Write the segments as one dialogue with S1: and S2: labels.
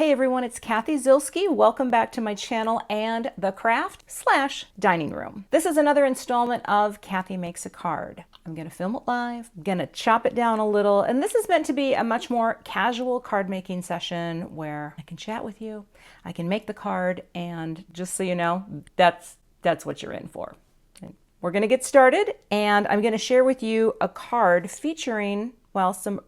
S1: Hey everyone, it's Cathy Zielske. Welcome back to my channel and the craft/dining room. This is another installment of Cathy Makes a Card. I'm gonna film it live, I'm gonna chop it down a little, and this is meant to be a much more casual card making session where I can chat with you, I can make the card, and just so you know, that's what you're in for. We're gonna get started, and I'm gonna share with you a card featuring, well, some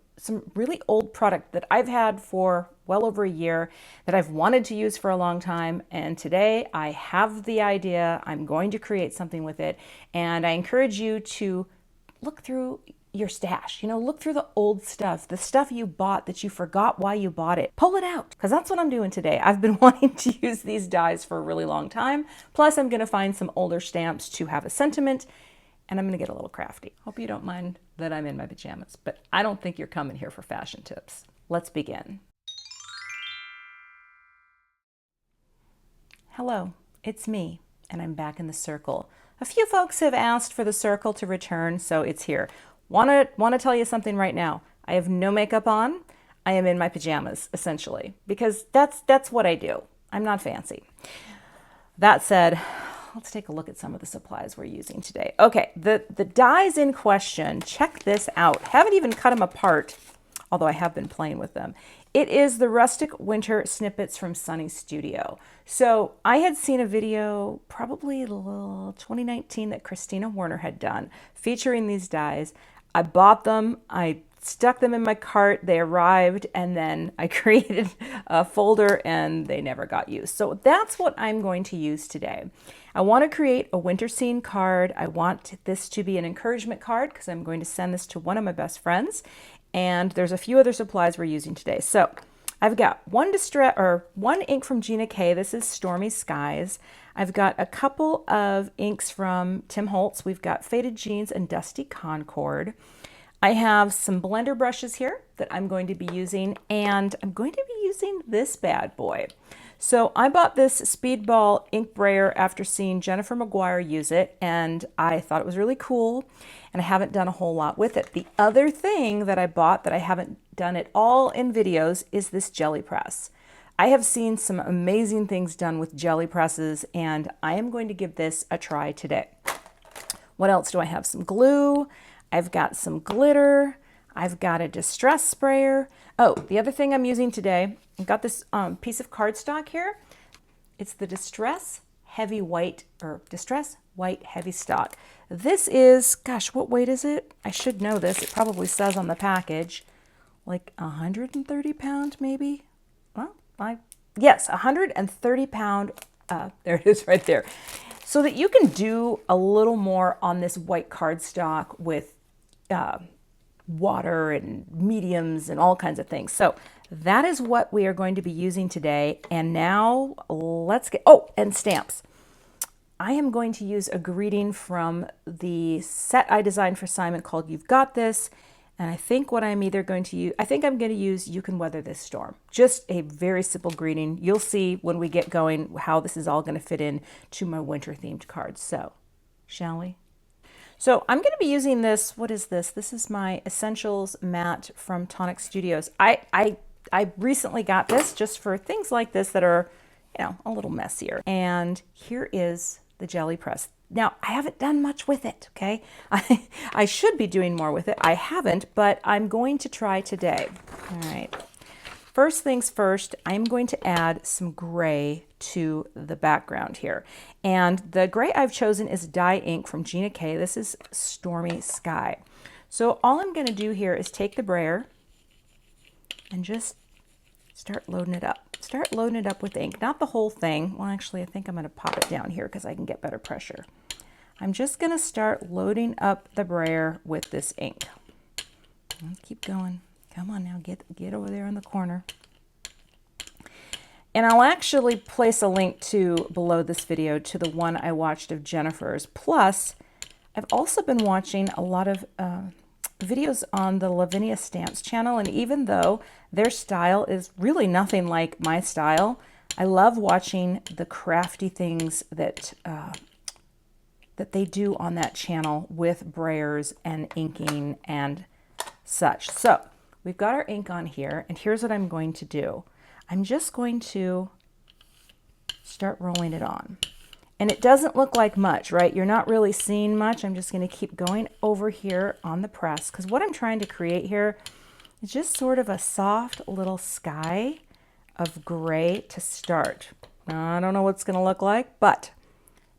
S1: really old product that I've had for well over a year that I've wanted to use for a long time. And today I have the idea, I'm going to create something with it. And I encourage you to look through your stash, look through the old stuff, the stuff you bought that you forgot why you bought it. Pull it out, because that's what I'm doing today. I've been wanting to use these dies for a really long time. Plus I'm gonna find some older stamps to have a sentiment, and I'm gonna get a little crafty. Hope you don't mind that I'm in my pajamas, but I don't think you're coming here for fashion tips. Let's begin. Hello, it's me, and I'm back in the circle. A few folks have asked for the circle to return, so it's here. Want to tell you something right now. I have no makeup on. I am in my pajamas, essentially, because that's what I do. I'm not fancy. That said, let's take a look at some of the supplies we're using today. Okay, the dies in question, check this out. Haven't even cut them apart, although I have been playing with them. It is the Rustic Winter Snippets from Sunny Studio. So I had seen a video, probably 2019, that Christina Warner had done featuring these dies. I bought them, I stuck them in my cart, they arrived, and then I created a folder and they never got used. So that's what I'm going to use today. I want to create a winter scene card. I want this to be an encouragement card because I'm going to send this to one of my best friends. And there's a few other supplies we're using today. So I've got one ink from Gina K. This is Stormy Skies. I've got a couple of inks from Tim Holtz. We've got Faded Jeans and Dusty Concord. I have some blender brushes here that I'm going to be using, and I'm going to be using this bad boy. So I bought this Speedball ink brayer after seeing Jennifer McGuire use it, and I thought it was really cool, and I haven't done a whole lot with it. The other thing that I bought that I haven't done at all in videos is this jelly press. I have seen some amazing things done with jelly presses, and I am going to give this a try today. What else do I have? Some glue. I've got some glitter. I've got a distress sprayer. Oh, the other thing I'm using today, I've got this piece of cardstock here. It's the Distress White Heavystock. This is, gosh, what weight is it? I should know this. It probably says on the package, like 130 pounds maybe. Well, yes, 130 pound. There it is right there. So that you can do a little more on this white cardstock with water and mediums and all kinds of things. So that is what we are going to be using today. And now let's get, oh, and stamps. I am going to use a greeting from the set I designed for Simon called You've Got This. And I think what I'm either going to use, I think I'm going to use You Can Weather This Storm. Just a very simple greeting. You'll see when we get going how this is all going to fit in to my winter themed cards. So, shall we? So I'm going to be using this, what is this? This is my Essentials Matte from Tonic Studios. I recently got this just for things like this that are, a little messier. And here is the jelly press. Now, I haven't done much with it, okay? I should be doing more with it. I haven't, but I'm going to try today. All right. First things first, I'm going to add some gray to the background here. And the gray I've chosen is dye ink from Gina K. This is Stormy Sky. So all I'm going to do here is take the brayer and just start loading it up. Start loading it up with ink. Not the whole thing. Well, actually, I think I'm going to pop it down here because I can get better pressure. I'm just going to start loading up the brayer with this ink. Keep going. Come on now, get over there in the corner. And I'll actually place a link to below this video to the one I watched of Jennifer's. Plus, I've also been watching a lot of videos on the Lavinia Stamps channel, and even though their style is really nothing like my style, I love watching the crafty things that they do on that channel with brayers and inking and such. So we've got our ink on here, and here's what I'm going to do. I'm just going to start rolling it on. And it doesn't look like much, right? You're not really seeing much. I'm just going to keep going over here on the press because what I'm trying to create here is just sort of a soft little sky of gray to start. Now, I don't know what it's going to look like, but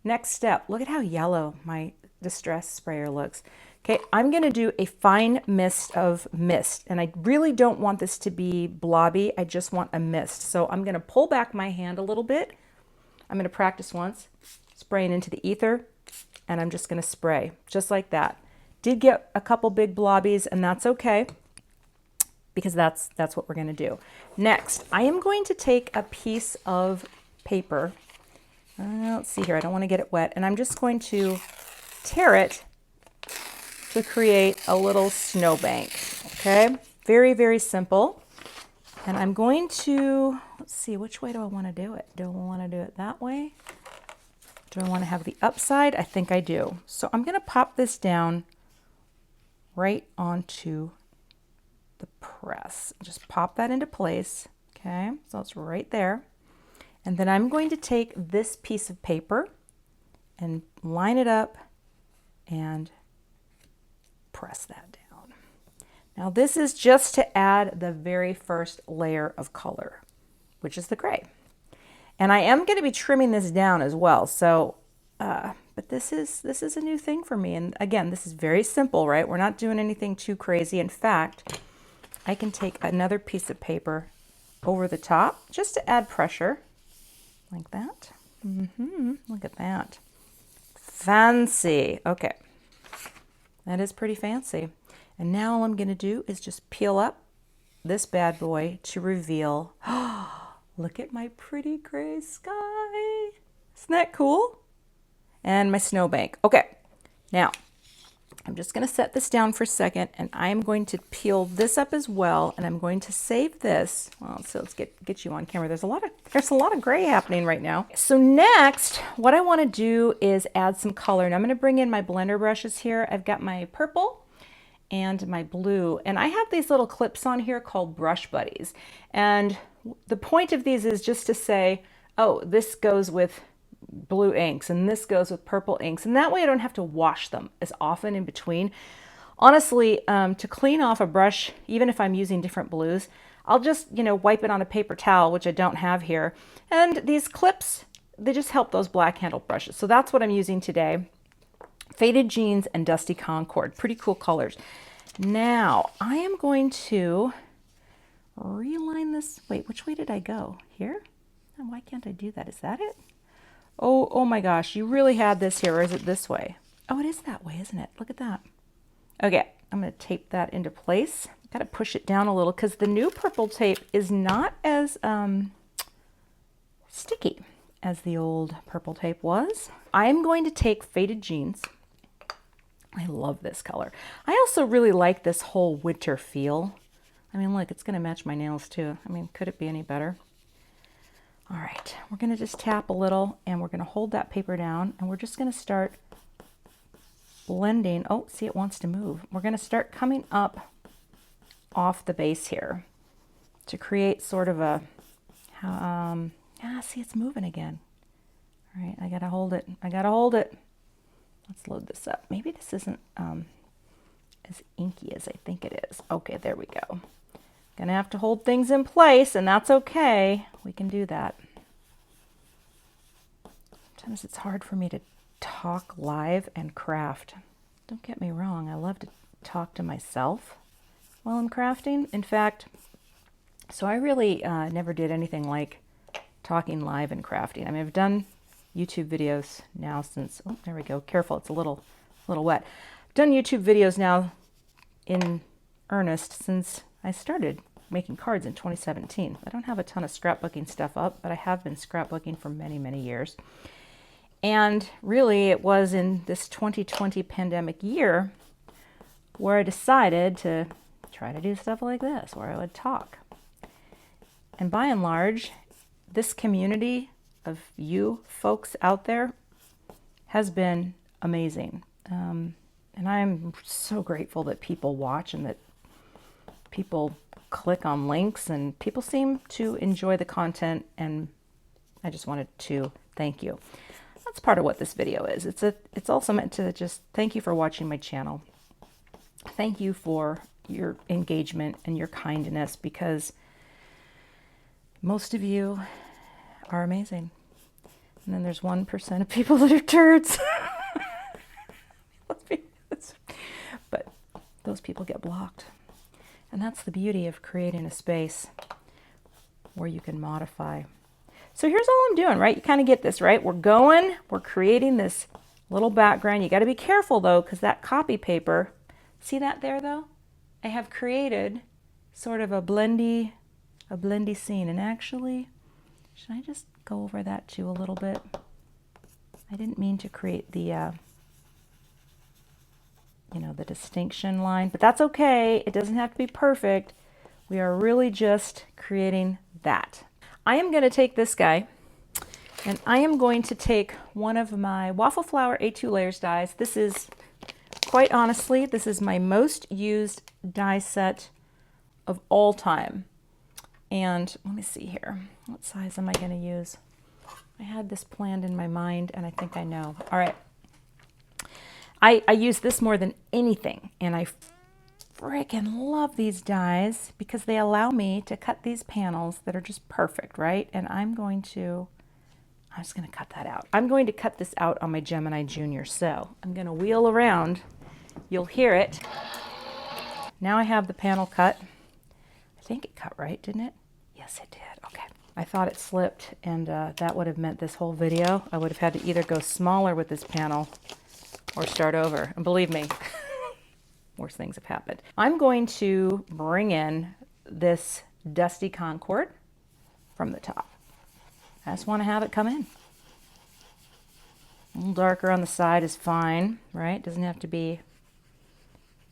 S1: next step, look at how yellow my distress sprayer looks. Okay, I'm going to do a fine mist of mist, and I really don't want this to be blobby. I just want a mist. So I'm going to pull back my hand a little bit. I'm going to practice once, spraying into the ether, and I'm just going to spray just like that. Did get a couple big blobbies, and that's okay because that's what we're going to do. Next, I am going to take a piece of paper. Let's see here. I don't want to get it wet, and I'm just going to tear it to create a little snowbank. Okay, very, very simple. And I'm going to, let's see, which way do I want to do it? Do I want to do it that way? Do I want to have the upside? I think I do. So I'm going to pop this down right onto the press. Just pop that into place. Okay, so it's right there. And then I'm going to take this piece of paper and line it up and press that down. Now this is just to add the very first layer of color, which is the gray. And I am going to be trimming this down as well. So, but this is a new thing for me. And again, this is very simple, right? We're not doing anything too crazy. In fact, I can take another piece of paper over the top just to add pressure like that. Look at that. Fancy. Okay. That is pretty fancy. And now all I'm going to do is just peel up this bad boy to reveal, look at my pretty gray sky. Isn't that cool? And my snowbank. Okay, now I'm just going to set this down for a second, and I'm going to peel this up as well, and I'm going to save this. Well, so let's get you on camera. There's a lot of gray happening right now. So next, what I want to do is add some color, and I'm going to bring in my blender brushes here. I've got my purple and my blue, and I have these little clips on here called brush buddies, and the point of these is just to say, oh, this goes with blue inks and this goes with purple inks, and that way I don't have to wash them as often in between. Honestly, to clean off a brush, even if I'm using different blues, I'll just, wipe it on a paper towel, which I don't have here, and these clips, they just help those black handled brushes. So that's what I'm using today. Faded Jeans and Dusty Concord. Pretty cool colors. Now, I am going to reline this. Wait, which way did I go? Here? And why can't I do that? Is that it? Oh my gosh, you really had this here, or is it this way? Oh, it is that way, isn't it? Look at that. Okay, I'm going to tape that into place. Got to push it down a little because the new purple tape is not as sticky as the old purple tape was. I'm going to take Faded Jeans. I love this color. I also really like this whole winter feel. I mean, look, it's going to match my nails too. I mean, could it be any better? All right, we're going to just tap a little, and we're going to hold that paper down, and we're just going to start blending. Oh, see, it wants to move. We're going to start coming up off the base here to create sort of a, see, it's moving again. All right, I got to hold it. I got to hold it. Let's load this up. Maybe this isn't as inky as I think it is. Okay, there we go. Gonna have to hold things in place, and that's okay. We can do that. Sometimes it's hard for me to talk live and craft. Don't get me wrong, I love to talk to myself while I'm crafting. In fact, so I really never did anything like talking live and crafting. I mean, I've done YouTube videos now since, oh, there we go. Careful, it's a little wet. I've done YouTube videos now in earnest since I started making cards in 2017. I don't have a ton of scrapbooking stuff up, but I have been scrapbooking for many, many years. And really, it was in this 2020 pandemic year where I decided to try to do stuff like this, where I would talk. And by and large, this community of you folks out there has been amazing. And I'm so grateful that people watch and that people click on links, and people seem to enjoy the content, and I just wanted to thank you. That's part of what this video is. It's also meant to just thank you for watching my channel. Thank you for your engagement and your kindness, because most of you are amazing. And then there's 1% of people that are turds. But those people get blocked. And that's the beauty of creating a space where you can modify. So here's all I'm doing, right? You kind of get this, right? We're creating this little background. You got to be careful though, because that copy paper, see that there though? I have created sort of a blendy scene. And actually, should I just go over that too a little bit? I didn't mean to create the, you know, the distinction line, but that's okay. It doesn't have to be perfect. We are really just creating that. I am going to take this guy, and I am going to take one of my Waffle Flower A2 Layers dies. This is, quite honestly, this is my most used die set of all time. And let me see here. What size am I going to use? I had this planned in my mind, and I think I know. All right. I use this more than anything, and I freaking love these dies because they allow me to cut these panels that are just perfect, right? And I'm just going to cut that out. I'm going to cut this out on my Gemini Junior. So I'm going to wheel around. You'll hear it. Now I have the panel cut. I think it cut right, didn't it? Yes, it did. Okay. I thought it slipped, and that would have meant this whole video. I would have had to either go smaller with this panel or start over. And believe me, worse things have happened. I'm going to bring in this dusty Concord from the top. I just want to have it come in. A little darker on the side is fine, right? Doesn't have to be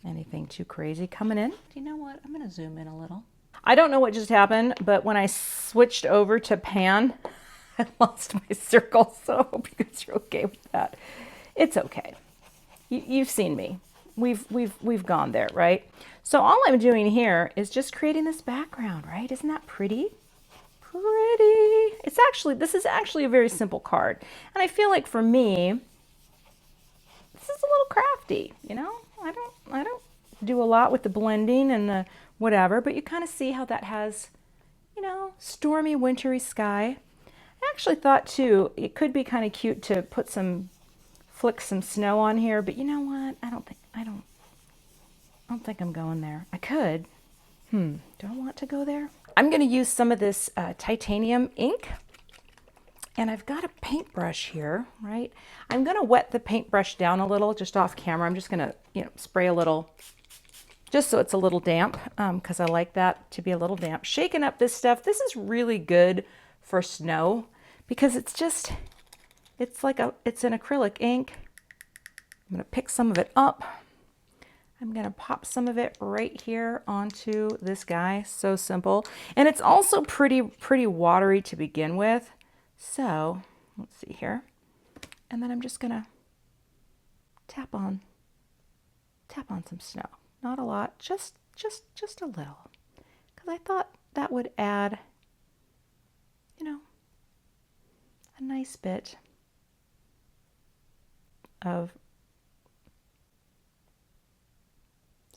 S1: anything too crazy coming in. Do you know what? I'm going to zoom in a little. I don't know what just happened, but when I switched over to pan, I lost my circle. So I hope you guys are okay with that. It's okay. You've seen me. We've gone there, right? So all I'm doing here is just creating this background, right? Isn't that pretty? Pretty. This is actually a very simple card. And I feel like for me, this is a little crafty, you know? I don't do a lot with the blending and the whatever, but you kind of see how that has, you know, stormy, wintry sky. I actually thought too, it could be kind of cute to put flick some snow on here, but you know what? I don't think I'm going there. I could. Do I want to go there? I'm going to use some of this titanium ink, and I've got a paintbrush here, right? I'm going to wet the paintbrush down a little just off camera. I'm just going to, you know, spray a little just so it's a little damp, because I like that to be a little damp. Shaking up this stuff. This is really good for snow because it's an acrylic ink. I'm going to pick some of it up. I'm going to pop some of it right here onto this guy. So simple. And it's also pretty watery to begin with. So let's see here. And then I'm just going to tap on some snow. Not a lot, just a little. Because I thought that would add, you know, a nice bit of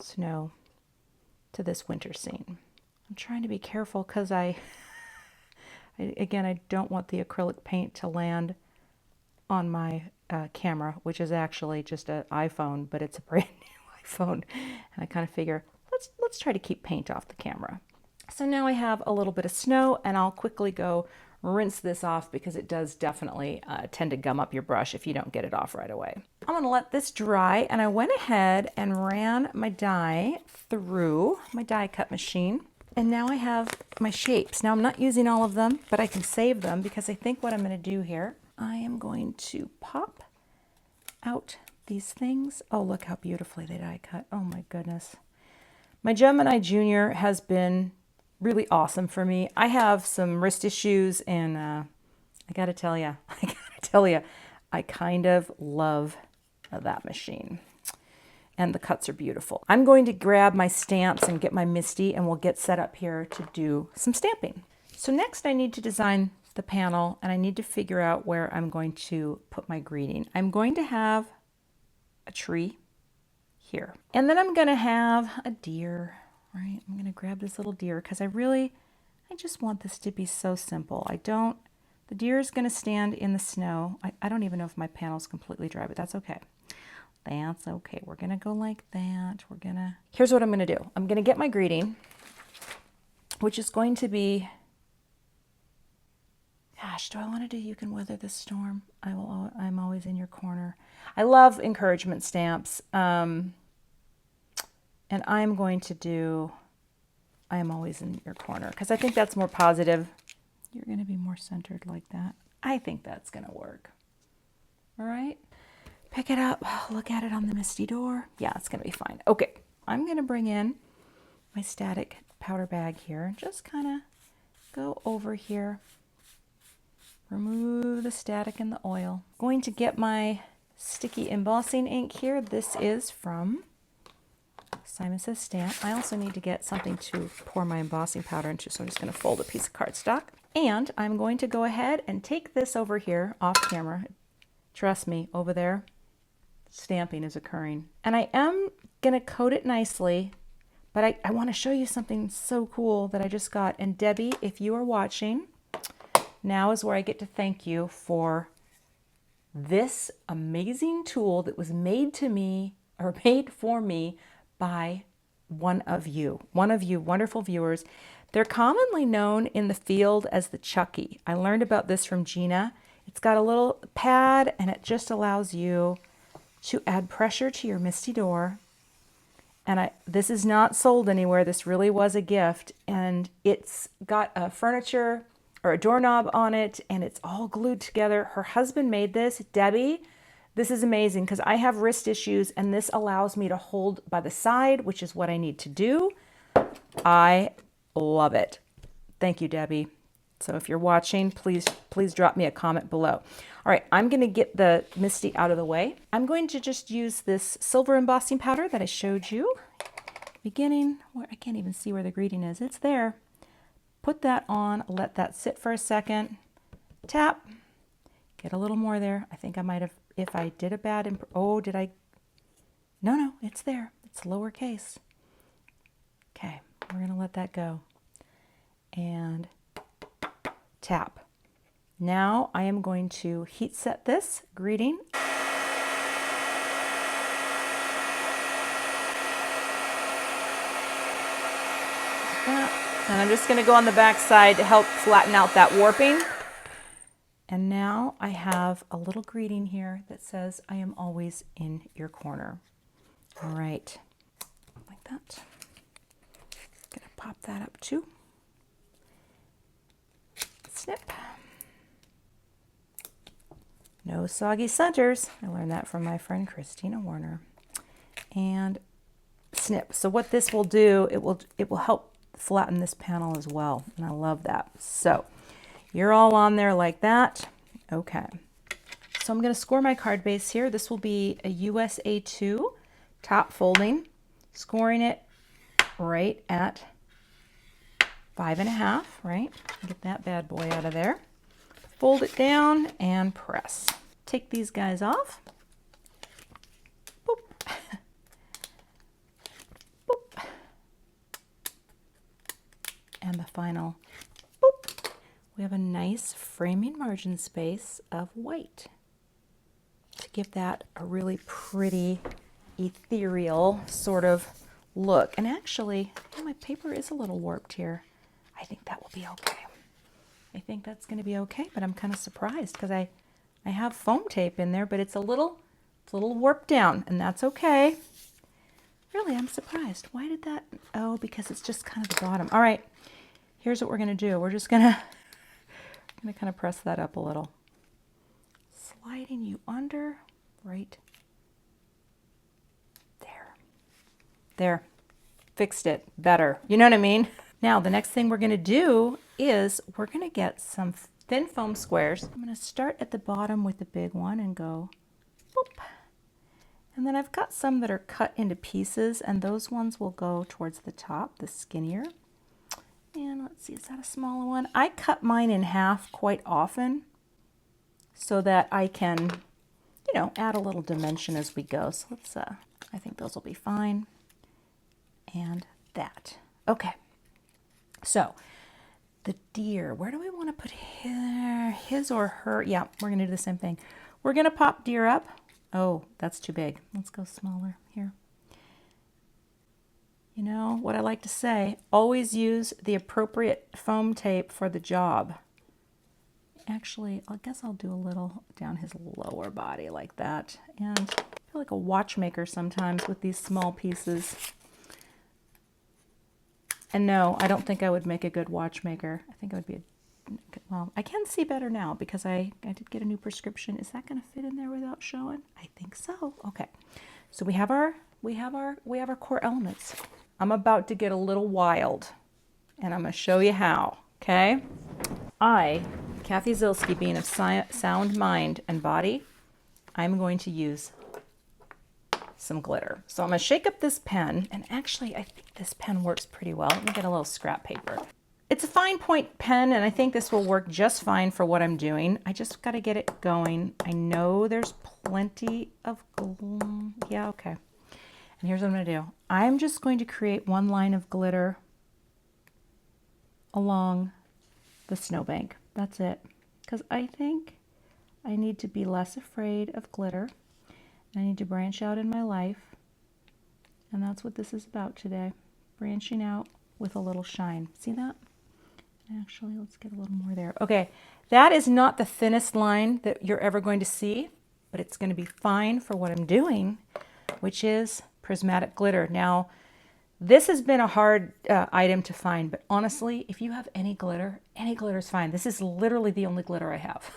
S1: snow to this winter scene. I'm trying to be careful because again, I don't want the acrylic paint to land on my camera, which is actually just an iPhone, but it's a brand new iPhone. And I kind of figure, let's try to keep paint off the camera. So now I have a little bit of snow, and I'll quickly go rinse this off because it does definitely tend to gum up your brush if you don't get it off right away. I'm going to let this dry, and I went ahead and ran my die through my die cut machine, and now I have my shapes. Now I'm not using all of them, but I can save them because I think what I'm going to do here, I am going to pop out these things. Oh, look how beautifully they die cut. Oh my goodness. My Gemini Junior has been really awesome for me. I have some wrist issues, and I gotta tell you, I kind of love that machine. and the cuts are beautiful. I'm going to grab my stamps and get my MISTI, and we'll get set up here to do some stamping. So next I need to design the panel, and I need to figure out where I'm going to put my greeting. I'm going to have a tree here, and then I'm going to have a deer, right? I'm going to grab this little deer because I just want this to be so simple. The deer is going to stand in the snow. I don't even know if my panel's completely dry, but that's okay. That's okay. We're going to go like that. Here's what I'm going to do. I'm going to get my greeting, which is going to be, gosh, do I want to do "You Can Weather the Storm"? I'm always in your corner. I love encouragement stamps. And I'm going to do "I am always in your corner" because I think that's more positive. You're going to be more centered like that. I think that's going to work. All right. Pick it up, look at it on the MISTI door. Yeah, it's going to be fine. Okay, I'm going to bring in my static powder bag here and just kind of go over here. Remove the static and the oil. Going to get my sticky embossing ink here. This is from Simon Says Stamp. I also need to get something to pour my embossing powder into, so I'm just going to fold a piece of cardstock. And I'm going to go ahead and take this over here off camera. Trust me, over there, stamping is occurring. And I am going to coat it nicely, but I want to show you something so cool that I just got. And Debbie, if you are watching, now is where I get to thank you for this amazing tool that was made to me, or made for me, by one of you wonderful viewers. They're commonly known in the field as the Chucky. I learned about this from Gina. It's got a little pad, and it just allows you to add pressure to your MISTI door. And this is not sold anywhere. This really was a gift. And it's got a furniture or a doorknob on it, and it's all glued together. Her husband made this. Debbie, this is amazing because I have wrist issues, and this allows me to hold by the side, which is what I need to do. I love it. Thank you, Debbie. So if you're watching, please drop me a comment below. All right, I'm going to get the MISTI out of the way. I'm going to just use this silver embossing powder that I showed you. Beginning, where I can't even see where the greeting is. It's there. Put that on, let that sit for a second. Tap. Get a little more there. I think I might have, if I did a bad, did I? No, it's there. It's lowercase. Okay, we're going to let that go. And tap. Now I am going to heat set this greeting. And I'm just going to go on the back side to help flatten out that warping. And now I have a little greeting here that says, "I am always in your corner." All right, like that. Gonna pop that up too. Snip. No soggy centers. I learned that from my friend Christina Warner. And snip. So what this will do, it will help flatten this panel as well. And I love that. So you're all on there like that. Okay. So I'm going to score my card base here. This will be a USA 2 top folding, scoring it right at 5.5, right? Get that bad boy out of there. Fold it down and press. Take these guys off. Boop. Boop. And the final boop. We have a nice framing margin space of white to give that a really pretty ethereal sort of look. And actually, my paper is a little warped here. I think that will be okay. I think that's going to be okay, but I'm kind of surprised because I have foam tape in there, but it's a little warped down, and that's okay. Really, I'm surprised. Why did that? Oh, because it's just kind of the bottom. All right, here's what we're going to do. We're just going to kind of press that up a little. Sliding you under, right there. There. Fixed it. Better. You know what I mean? Now, the next thing we're going to do is we're going to get some thin foam squares. I'm going to start at the bottom with the big one and go boop. And then I've got some that are cut into pieces, and those ones will go towards the top, the skinnier. And let's see, is that a smaller one? I cut mine in half quite often so that I can, you know, add a little dimension as we go. So let's, I think those will be fine. And that. Okay. So the deer, where do we want to put his or her? Yeah, we're going to do the same thing. We're going to pop deer up. Oh, that's too big. Let's go smaller here. You know what I like to say, always use the appropriate foam tape for the job. Actually, I guess I'll do a little down his lower body like that. And I feel like a watchmaker sometimes with these small pieces. And no, I don't think I would make a good watchmaker. I think I would be well, I can see better now because I did get a new prescription. Is that going to fit in there without showing? I think so. Okay. So we have our core elements. I'm about to get a little wild, and I'm going to show you how. Okay? I, Cathy Zielske, being of sound mind and body, I'm going to use some glitter. So I'm going to shake up this pen, and actually I think this pen works pretty well. Let me get a little scrap paper. It's a fine point pen, and I think this will work just fine for what I'm doing. I just got to get it going. I know there's plenty of glue. Yeah, okay. And here's what I'm going to do. I'm just going to create one line of glitter along the snowbank. That's it. Because I think I need to be less afraid of glitter. I need to branch out in my life. And that's what this is about today. Branching out with a little shine. See that? Actually, let's get a little more there. Okay, that is not the thinnest line that you're ever going to see, but it's going to be fine for what I'm doing, which is prismatic glitter. Now, this has been a hard item to find, but honestly, if you have any glitter is fine. This is literally the only glitter I have.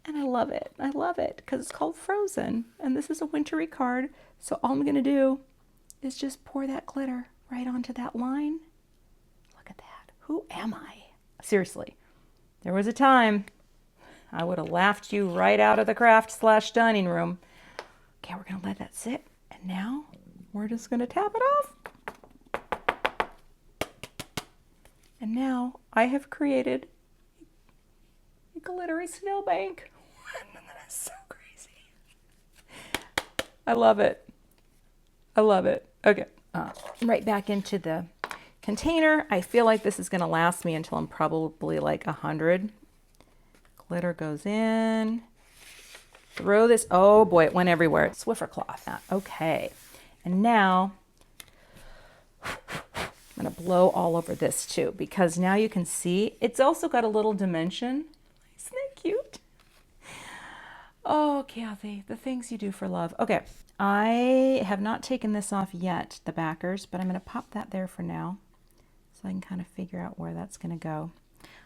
S1: And I love it. I love it because it's called Frozen, and this is a wintry card. So all I'm going to do is just pour that glitter right onto that line. Look at that. Who am I? Seriously, there was a time I would have laughed you right out of the craft/dining room. Okay, we're going to let that sit. And now we're just going to tap it off. And now I have created a glittery snowbank. That's so crazy. I love it. I love it. Okay, right back into the container. I feel like this is going to last me until I'm probably like 100. Glitter goes in. Throw this. Oh boy, it went everywhere. Swiffer cloth. Okay. And now I'm going to blow all over this too, because now you can see it's also got a little dimension. Isn't that cute? Oh, Cathy, the things you do for love. Okay. I have not taken this off yet, the backers, but I'm going to pop that there for now so I can kind of figure out where that's going to go.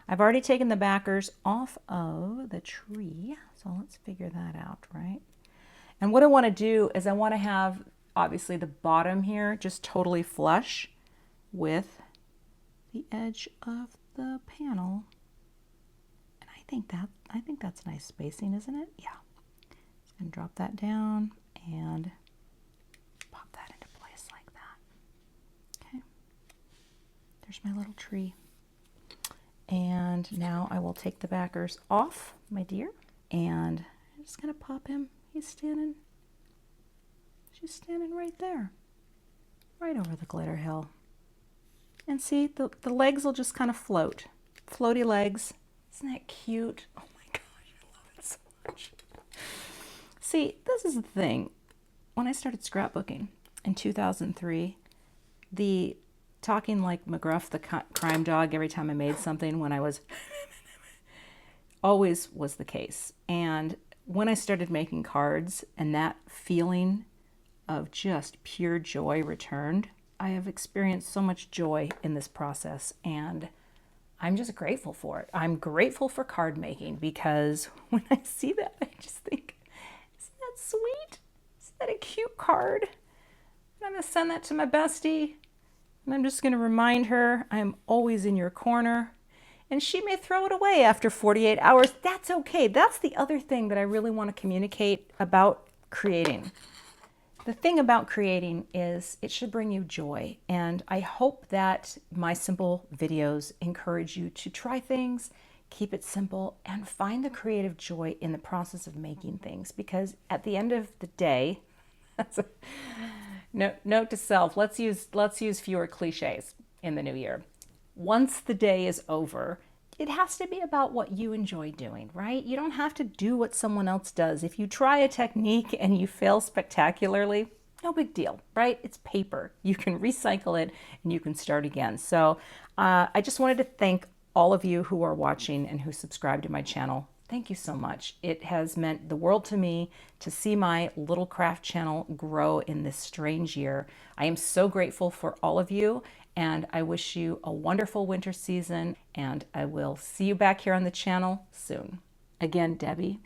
S1: I've already taken the backers off of the tree, so let's figure that out, right? And what I want to do is I want to have, obviously, the bottom here just totally flush with the edge of the panel. And I think that's nice spacing, isn't it? Yeah. Just going to drop that down and pop that into place like that. Okay. There's my little tree. And now I will take the backers off, my dear, and I'm just going to pop him. She's standing right there, right over the glitter hill. And see, the legs will just kind of float. Floaty legs. Isn't that cute? Oh my gosh, I love it so much. See, this is the thing. When I started scrapbooking in 2003, the talking like McGruff the crime dog every time I made something when I was always was the case. And when I started making cards and that feeling of just pure joy returned, I have experienced so much joy in this process, and I'm just grateful for it. I'm grateful for card making because when I see that, I just think, isn't that sweet? Isn't that a cute card? And I'm going to send that to my bestie. And I'm just going to remind her I am always in your corner. And she may throw it away after 48 hours. That's okay. That's the other thing that I really want to communicate about creating. The thing about creating is it should bring you joy, and I hope that my simple videos encourage you to try things, keep it simple, and find the creative joy in the process of making things, because at the end of the day, that's a note to self, let's use fewer cliches in the new year. Once the day is over, it has to be about what you enjoy doing, right? You don't have to do what someone else does. If you try a technique and you fail spectacularly, no big deal, right? It's paper. You can recycle it and you can start again. So I just wanted to thank all of you who are watching and who subscribe to my channel. Thank you so much. It has meant the world to me to see my little craft channel grow in this strange year. I am so grateful for all of you, and I wish you a wonderful winter season, and I will see you back here on the channel soon. Again, Debbie.